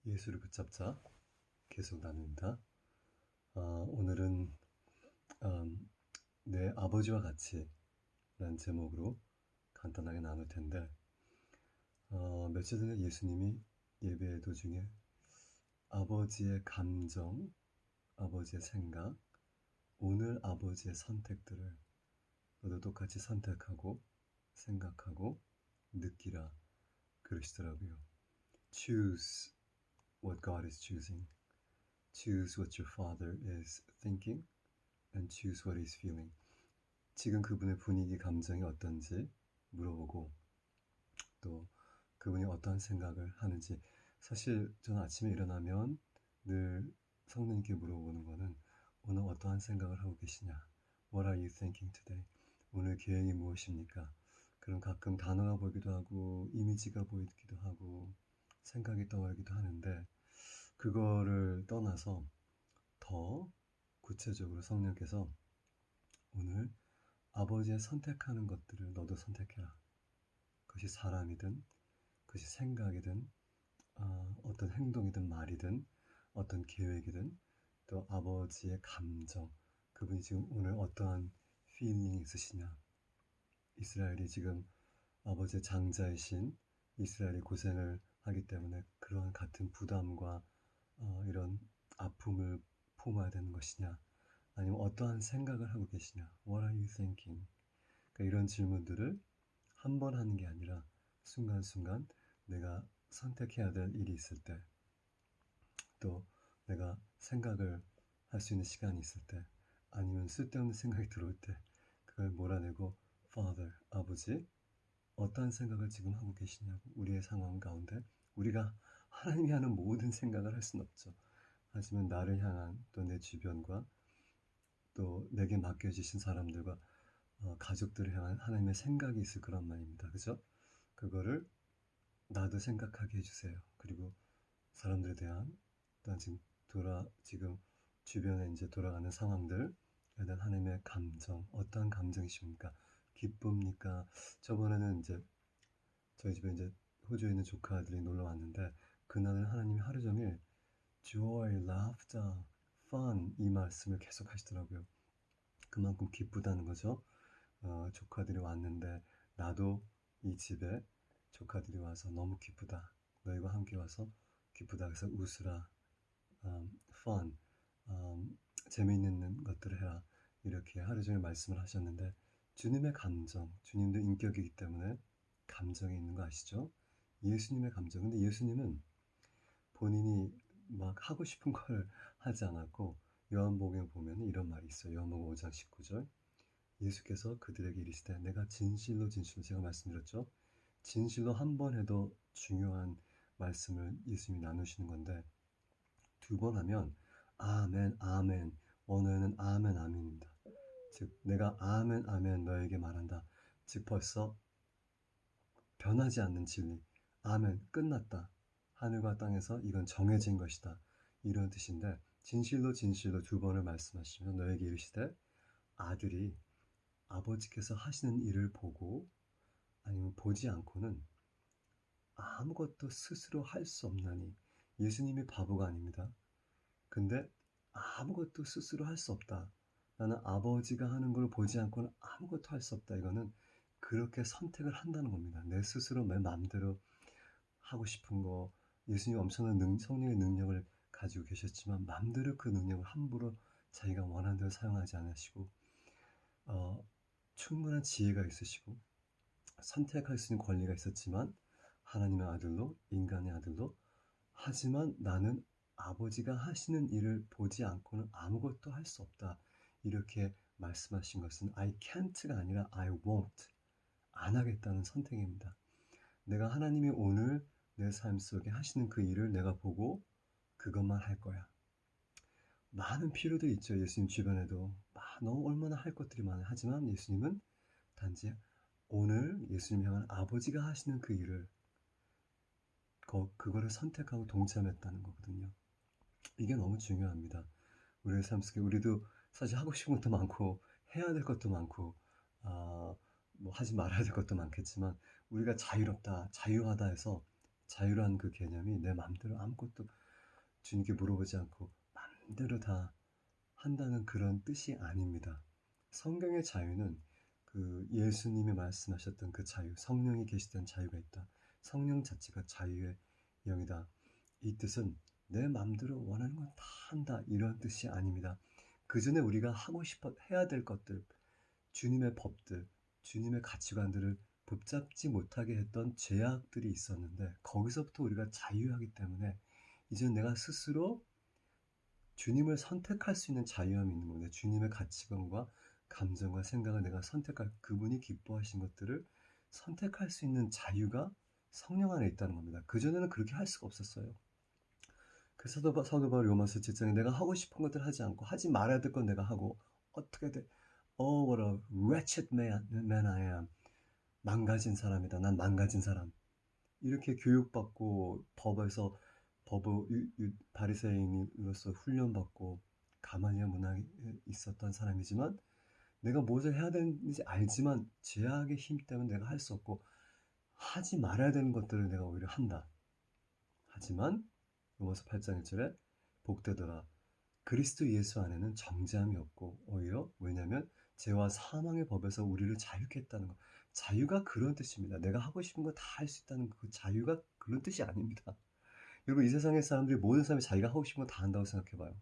예수를 붙잡자 계속 나눕니다. 오늘은 내 아버지와 같이 라는 제목으로 간단하게 나눌 텐데, 며칠 전에 예수님이 예배 도중에 아버지의 감정, 아버지의 생각, 오늘 아버지의 선택들을 너도 똑같이 선택하고 생각하고 느끼라 그러시더라고요. Choose what God is choosing. Choose what your father is thinking and choose what he's feeling. 지금 그분의 분위기, 감정이 어떤지 물어보고 또 그분이 어떠한 생각을 하는지. 사실 저는 아침에 일어나면 늘 성령님께 물어보는 거는 오늘 어떠한 생각을 하고 계시냐? What are you thinking today? 오늘 계획이 무엇입니까? 그럼 가끔 단어가 보이기도 하고 이미지가 보이기도 하고 생각이 떠오르기도 하는데, 그거를 떠나서 더 구체적으로 성령께서 오늘 아버지의 선택하는 것들을 너도 선택해라. 그것이 사람이든 그것이 생각이든 어떤 행동이든 말이든 어떤 계획이든 또 아버지의 감정, 그분이 지금 오늘 어떠한 feeling이 있으시냐. 이스라엘이 지금 아버지의 장자이신 이스라엘이 고생을 하기 때문에 그러한 같은 부담과 이런 아픔을 품어야 되는 것이냐, 아니면 어떠한 생각을 하고 계시냐. What are you thinking? 그러니까 이런 질문들을 한 번 하는 게 아니라 순간순간 내가 선택해야 될 일이 있을 때, 또 내가 생각을 할 수 있는 시간이 있을 때, 아니면 쓸데없는 생각이 들어올 때 그걸 몰아내고 Father, 아버지, 어떠한 생각을 지금 하고 계시냐고. 우리의 상황 가운데 우리가 하나님이 하는 모든 생각을 할 수는 없죠. 하지만 나를 향한 또 내 주변과 또 내게 맡겨주신 사람들과 가족들을 향한 하나님의 생각이 있을 거란 말입니다. 그죠? 그거를 나도 생각하게 해주세요. 그리고 사람들에 대한 또한 지금 주변에 이제 돌아가는 상황들에 대한 하나님의 감정, 어떠한 감정이십니까? 기쁩니까? 저번에는 이제 저희 집에 이제 호주에 있는 조카들이 놀러 왔는데, 그날은 하나님이 하루 종일 joy, laughter, fun 이 말씀을 계속 하시더라고요. 그만큼 기쁘다는 거죠. 조카들이 왔는데 나도 이 집에 조카들이 와서 너무 기쁘다. 너희와 함께 와서 기쁘다. 그래서 웃으라. fun. 재미있는 것들을 해라. 이렇게 하루 종일 말씀을 하셨는데, 주님의 감정, 주님도 인격이기 때문에 감정이 있는 거 아시죠? 예수님의 감정. 근데 예수님은 본인이 막 하고 싶은 걸 하지 않았고, 요한복음에 보면 이런 말이 있어요. 요한복음 5장 19절. 예수께서 그들에게 이르시되 내가 진실로 제가 말씀드렸죠. 진실로 한 번 해도 중요한 말씀을 예수님이 나누시는 건데, 두 번 하면 아멘 아멘, 원어에는 아멘 아멘입니다. 즉 내가 아멘 아멘 너에게 말한다. 즉 벌써 변하지 않는 진리, 아멘, 끝났다. 하늘과 땅에서 이건 정해진 것이다. 이런 뜻인데, 진실로 두 번을 말씀하시면서 너에게 이르시되 아들이 아버지께서 하시는 일을 보고 아니면 보지 않고는 아무것도 스스로 할 수 없나니. 예수님이 바보가 아닙니다. 근데 아무것도 스스로 할 수 없다. 나는 아버지가 하는 걸 보지 않고는 아무것도 할 수 없다. 이거는 그렇게 선택을 한다는 겁니다. 내 스스로 내 마음대로 하고 싶은 거. 예수님 엄청난 성령의 능력을 가지고 계셨지만 마음대로 그 능력을 함부로 자기가 원하는 대로 사용하지 않으시고, 충분한 지혜가 있으시고 선택할 수 있는 권리가 있었지만 하나님의 아들로, 인간의 아들로, 하지만 나는 아버지가 하시는 일을 보지 않고는 아무것도 할 수 없다. 이렇게 말씀하신 것은 I can't가 아니라 I won't, 안 하겠다는 선택입니다. 내가 하나님이 오늘 내 삶 속에 하시는 그 일을 내가 보고 그것만 할 거야. 많은 필요들이 있죠. 예수님 주변에도 너무 얼마나 할 것들이 많아요. 하지만 예수님은 단지 오늘 예수님 향한 아버지가 하시는 그 일을, 그거를 선택하고 동참했다는 거거든요. 이게 너무 중요합니다. 우리의 삶 속에 우리도 사실 하고 싶은 것도 많고 해야 될 것도 많고 뭐 하지 말아야 될 것도 많겠지만, 우리가 자유롭다, 자유하다 해서 자유라는 그 개념이 내 마음대로 아무것도 주님께 물어보지 않고 마음대로 다 한다는 그런 뜻이 아닙니다. 성경의 자유는 그 예수님이 말씀하셨던 그 자유, 성령이 계시던 자유가 있다. 성령 자체가 자유의 영이다. 이 뜻은 내 마음대로 원하는 건 다 한다. 이런 뜻이 아닙니다. 그 전에 우리가 하고 싶어 해야 될 것들, 주님의 법들, 주님의 가치관들을 붙잡지 못하게 했던 제약들이 있었는데 거기서부터 우리가 자유하기 때문에 이제는 내가 스스로 주님을 선택할 수 있는 자유함이 있는 겁니다. 주님의 가치관과 감정과 생각을 내가 선택할, 그분이 기뻐하신 것들을 선택할 수 있는 자유가 성령 안에 있다는 겁니다. 그전에는 그렇게 할 수가 없었어요. 그 사도 바울 로마서 7장에 내가 하고 싶은 것들 하지 않고 하지 말아야 될 건 내가 하고 어떻게 돼? Oh, what a wretched man I am. 망가진 사람이다. 난 망가진 사람. 이렇게 교육받고 법에서 바리새인으로서 훈련받고 가말리엘 문화에 있었던 사람이지만 내가 무엇을 해야 되는지 알지만 죄악의 힘 때문에 내가 할 수 없고 하지 말아야 되는 것들을 내가 오히려 한다. 하지만 로마서 8장 1절에 복되더라. 그리스도 예수 안에는 정죄함이 없고 오히려 왜냐하면 죄와 사망의 법에서 우리를 자유케 했다는 것. 자유가 그런 뜻입니다. 내가 하고 싶은 거 다 할 수 있다는 그 자유가 그런 뜻이 아닙니다. 여러분 이 세상의 사람들이 모든 사람이 자기가 하고 싶은 거 다 한다고 생각해봐요.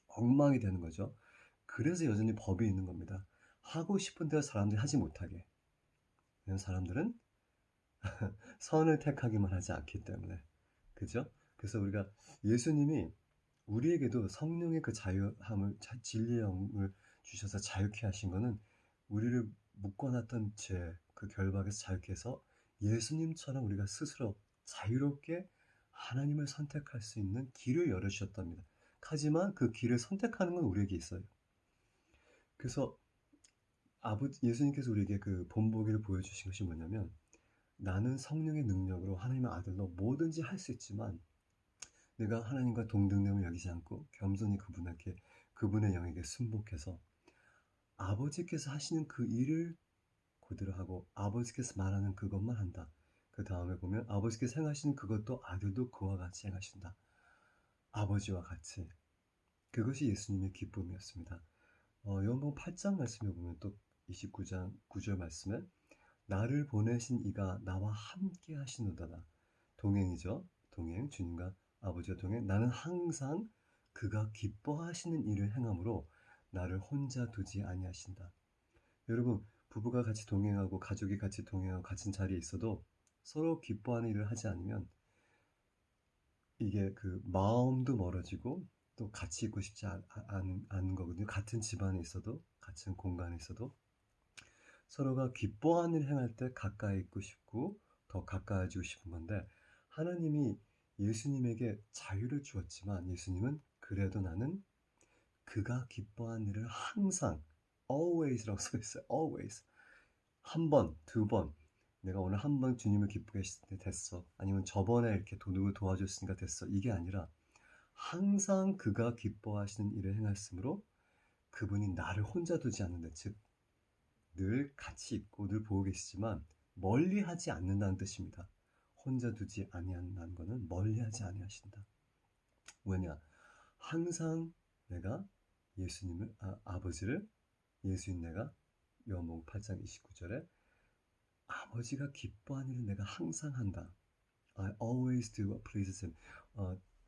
엉망이 되는 거죠. 그래서 여전히 법이 있는 겁니다. 하고 싶은 대로 사람들이 하지 못하게. 왜냐면 사람들은 선을 택하기만 하지 않기 때문에. 그죠? 그래서 우리가 예수님이 우리에게도 성령의 그 자유함을, 진리의 영을 주셔서 자유케 하신 거는 우리를 묶어놨던 죄, 그 결박에서 자유케 해서 예수님처럼 우리가 스스로 자유롭게 하나님을 선택할 수 있는 길을 열어주셨답니다. 하지만 그 길을 선택하는 건 우리에게 있어요. 그래서 예수님께서 우리에게 그 본보기를 보여주신 것이 뭐냐면 나는 성령의 능력으로 하나님의 아들로 뭐든지 할 수 있지만 내가 하나님과 동등됨을 여기지 않고 겸손히 그분의 영에게 순복해서 아버지께서 하시는 그 일을 그대로 하고 아버지께서 말하는 그것만 한다. 그 다음에 보면 아버지께서 행하신 그것도 아들도 그와 같이 행하신다. 아버지와 같이. 그것이 예수님의 기쁨이었습니다. 요한복음 8장 말씀에 보면 또 29장 9절 말씀에 나를 보내신 이가 나와 함께 하시노다다. 동행이죠. 동행. 주님과 아버지와 동행. 나는 항상 그가 기뻐하시는 일을 행함으로 나를 혼자 두지 아니하신다. 여러분 부부가 같이 동행하고 가족이 같이 동행하고 같은 자리에 있어도 서로 기뻐하는 일을 하지 않으면 이게 그 마음도 멀어지고 또 같이 있고 싶지 않은 거거든요. 같은 집안에 있어도 같은 공간에 있어도 서로가 기뻐하는 일을 행할 때 가까이 있고 싶고 더 가까워지고 싶은 건데 하나님이 예수님에게 자유를 주었지만 예수님은 그래도 나는 그가 기뻐하는 일을 항상 always라고 써 있어요. always. 한 번, 두 번. 내가 오늘 한 번 주님을 기쁘게 했을 때 됐어. 아니면 저번에 이렇게 누구 도와줬으니까 됐어. 이게 아니라 항상 그가 기뻐하시는 일을 행했으므로 그분이 나를 혼자 두지 않는다. 즉, 늘 같이 있고 늘 보고 계시지만 멀리 하지 않는다는 뜻입니다. 혼자 두지 아니한다는 것은 멀리 하지 아니하신다. 왜냐? 항상 내가 아버지를 예수인 내가 요한복음 8장 29절에 아버지가 기뻐하는 일을 내가 항상 한다. I always do what pleases him.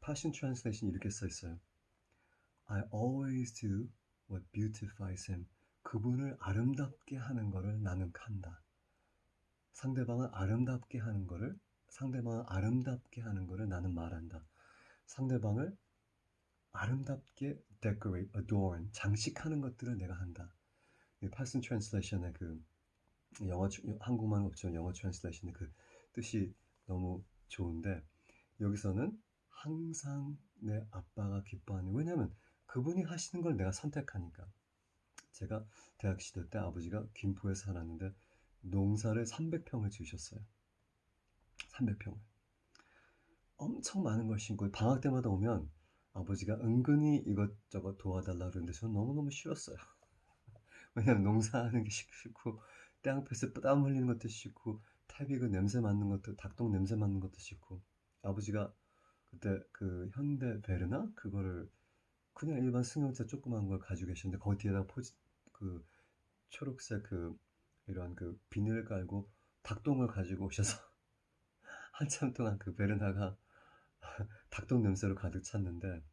Passion Translation 이렇게 써 있어요. I always do what beautifies him. 그분을 아름답게 하는 것을 나는 한다. 상대방을 아름답게 하는 것을 나는 말한다. 상대방을 아름답게 decorate, adorn, 장식하는 것들을 내가 한다. Passion Translation의 그 한국말은 없지만 영어 트랜슬레이션의 그 뜻이 너무 좋은데 여기서는 항상 내 아빠가 기뻐하는 왜냐하면 그분이 하시는 걸 내가 선택하니까 제가 대학 시절 때 아버지가 김포에 살았는데 농사를 300평을 지으셨어요. 300평을 엄청 많은 걸 심고 방학 때마다 오면 아버지가 은근히 이것저것 도와달라 그러는데 저는 너무너무 싫었어요. 왜냐하면 농사하는 게 싫고 땅 앞에서 땀 흘리는 것도 싫고 그 냄새 맡는 것도, 닭똥 냄새 맡는 것도 싫고, 아버지가 그때 그 현대 베르나 그거를 그냥 일반 승용차 조그만 걸 가지고 계셨는데 거기 뒤에다 그 초록색 그 이런 그 비닐을 깔고 닭똥을 가지고 오셔서 한참 동안 그 베르나가 닭똥 냄새로 가득 찼는데,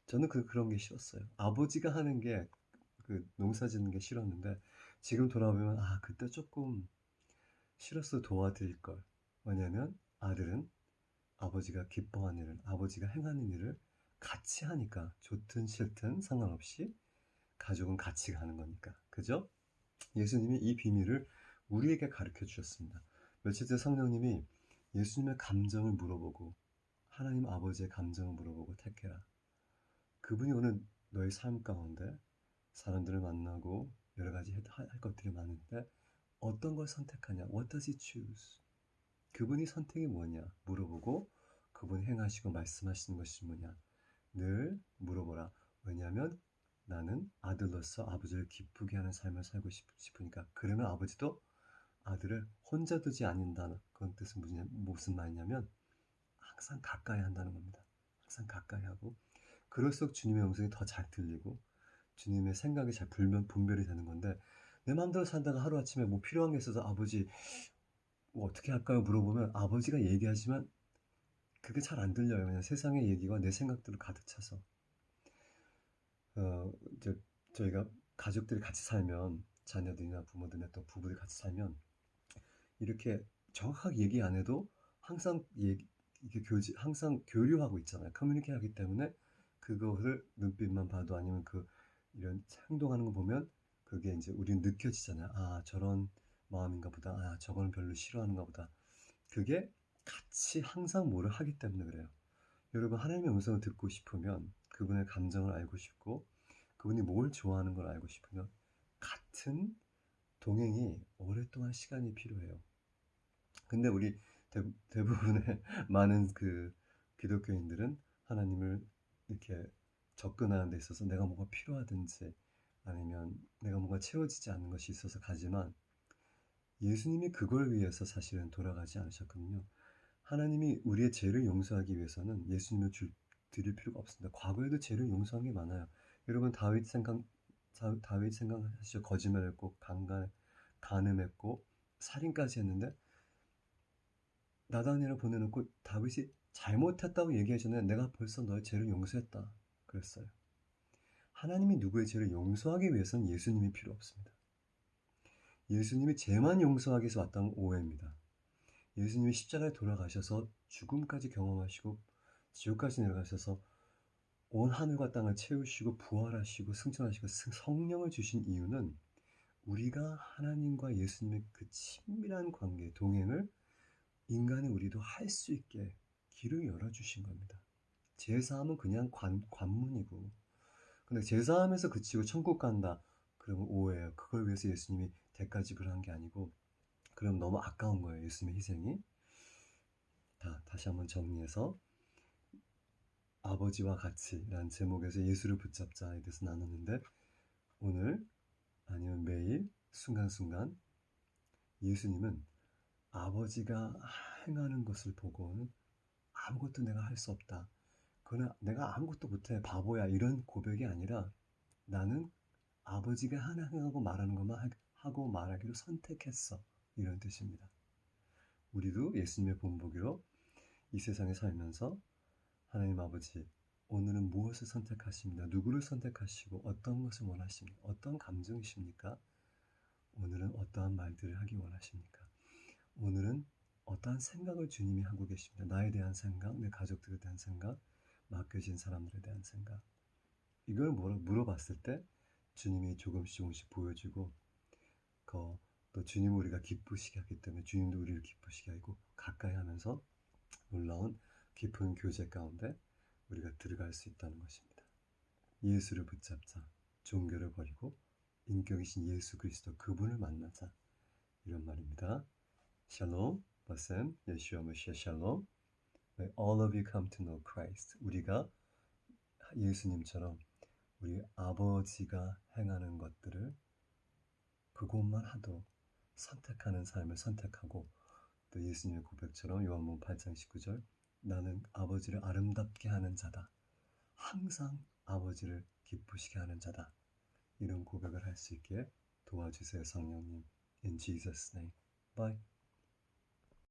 저는 그런 게 싫었어요. 아버지가 하는 게 그 농사 짓는 게 싫었는데, 지금 돌아보면 그때 조금 싫어서 도와드릴 걸. 왜냐면 아들은 아버지가 기뻐하는 일을, 아버지가 행하는 일을 같이 하니까, 좋든 싫든 상관없이 가족은 같이 가는 거니까. 그죠? 예수님이 이 비밀을 우리에게 가르쳐 주셨습니다. 며칠 전 성령님이 예수님의 감정을 물어보고, 하나님 아버지의 감정을 물어보고 택해라. 그분이 오늘 너의 삶 가운데 사람들을 만나고 여러 가지 할 것들이 많은데 어떤 걸 선택하냐? What does he choose? 그분이 선택이 뭐냐? 물어보고, 그분이 행하시고 말씀하시는 것이 뭐냐? 늘 물어보라. 왜냐하면 나는 아들로서 아버지를 기쁘게 하는 삶을 살고 싶으니까. 그러면 아버지도 아들을 혼자 두지 않는다는, 그건 뜻은 무슨 말이냐면 항상 가까이 한다는 겁니다. 항상 가까이 하고, 그럴수록 주님의 음성이 더 잘 들리고 주님의 생각이 잘 분별이 되는 건데, 내 마음대로 살다가 하루아침에 뭐 필요한 게 있어서 아버지 뭐 어떻게 할까요? 물어보면 아버지가 얘기하지만 그게 잘 안 들려요. 그냥 세상의 얘기와 내 생각들을 가득 차서. 이제 저희가 가족들이 같이 살면, 자녀들이나 부모들이나 또 부부들이 같이 살면 이렇게 정확하게 얘기 안 해도 항상 이게 항상 교류하고 있잖아요. 커뮤니케이하기 때문에 그거를 눈빛만 봐도, 아니면 이런 행동하는 거 보면 그게 이제 우리는 느껴지잖아요. 저런 마음인가 보다. 저거는 별로 싫어하는가 보다. 그게 같이 항상 뭐를 하기 때문에 그래요. 여러분, 하나님의 음성을 듣고 싶으면, 그분의 감정을 알고 싶고 그분이 뭘 좋아하는 걸 알고 싶으면 같은 동행이 오랫동안 시간이 필요해요. 근데 우리 대부분의 많은 그 기독교인들은 하나님을 이렇게 접근하는 데 있어서 내가 뭐가 필요하든지, 아니면 내가 뭔가 채워지지 않는 것이 있어서 가지만, 예수님이 그걸 위해서 사실은 돌아가지 않으셨거든요. 하나님이 우리의 죄를 용서하기 위해서는 예수님을 드릴 필요가 없습니다. 과거에도 죄를 용서한 게 많아요. 여러분, 다윗 생각하시죠? 거짓말했고 간음했고 살인까지 했는데 나단이를 보내놓고 다윗이 잘못했다고 얘기하기 전에 내가 벌써 너의 죄를 용서했다 그랬어요. 하나님이 누구의 죄를 용서하기 위해서는 예수님이 필요 없습니다. 예수님이 죄만 용서하기 위해서 왔다는 오해입니다. 예수님이 십자가에 돌아가셔서 죽음까지 경험하시고 지옥까지 내려가셔서 온 하늘과 땅을 채우시고 부활하시고 승천하시고 성령을 주신 이유는, 우리가 하나님과 예수님의 그 친밀한 관계, 동행을 인간의 우리도 할 수 있게 길을 열어주신 겁니다. 제사함은 그냥 관문이고, 근데 제사함에서 그치고 천국 간다 그러면 오해예요. 그걸 위해서 예수님이 대가 지불한 게 아니고, 그럼 너무 아까운 거예요, 예수님의 희생이. 다시 한번 정리해서, 아버지와 같이 라는 제목에서 예수를 붙잡자에 대해서 나눴는데, 오늘 아니면 매일 순간순간 예수님은 아버지가 행하는 것을 보고는 아무것도 내가 할 수 없다, 그러나 내가 아무것도 못해 바보야, 이런 고백이 아니라 나는 아버지가 하나 행하고 말하는 것만 하고 말하기로 선택했어, 이런 뜻입니다. 우리도 예수님의 본보기로 이 세상에 살면서 하나님 아버지, 오늘은 무엇을 선택하십니까? 누구를 선택하시고 어떤 것을 원하십니까? 어떤 감정이십니까? 오늘은 어떠한 말들을 하기 원하십니까? 오늘은 어떠한 생각을 주님이 하고 계십니다. 나에 대한 생각, 내 가족들에 대한 생각, 맡겨진 사람들에 대한 생각. 이걸 물어봤을 때 주님이 조금씩 보여주고, 또 주님을 우리가 기쁘시게 하기 때문에 주님도 우리를 기쁘시게 하고 가까이 하면서 놀라운 깊은 교제 가운데 우리가 들어갈 수 있다는 것입니다. 예수를 붙잡자. 종교를 버리고 인격이신 예수 그리스도, 그분을 만나자, 이런 말입니다. 샬롬, 바셈, 예슈아 메시아 샬롬. May all of you come to know Christ. 우리가 예수님처럼 우리 아버지가 행하는 것들을 그것만 하도 선택하는 삶을 선택하고, 또 예수님의 고백처럼 요한복음 8장 19절 나는 아버지를 아름답게 하는 자다. 항상 아버지를 기쁘시게 하는 자다. 이런 고백을 할 수 있게 도와주세요, 성령님. In Jesus' name. Bye.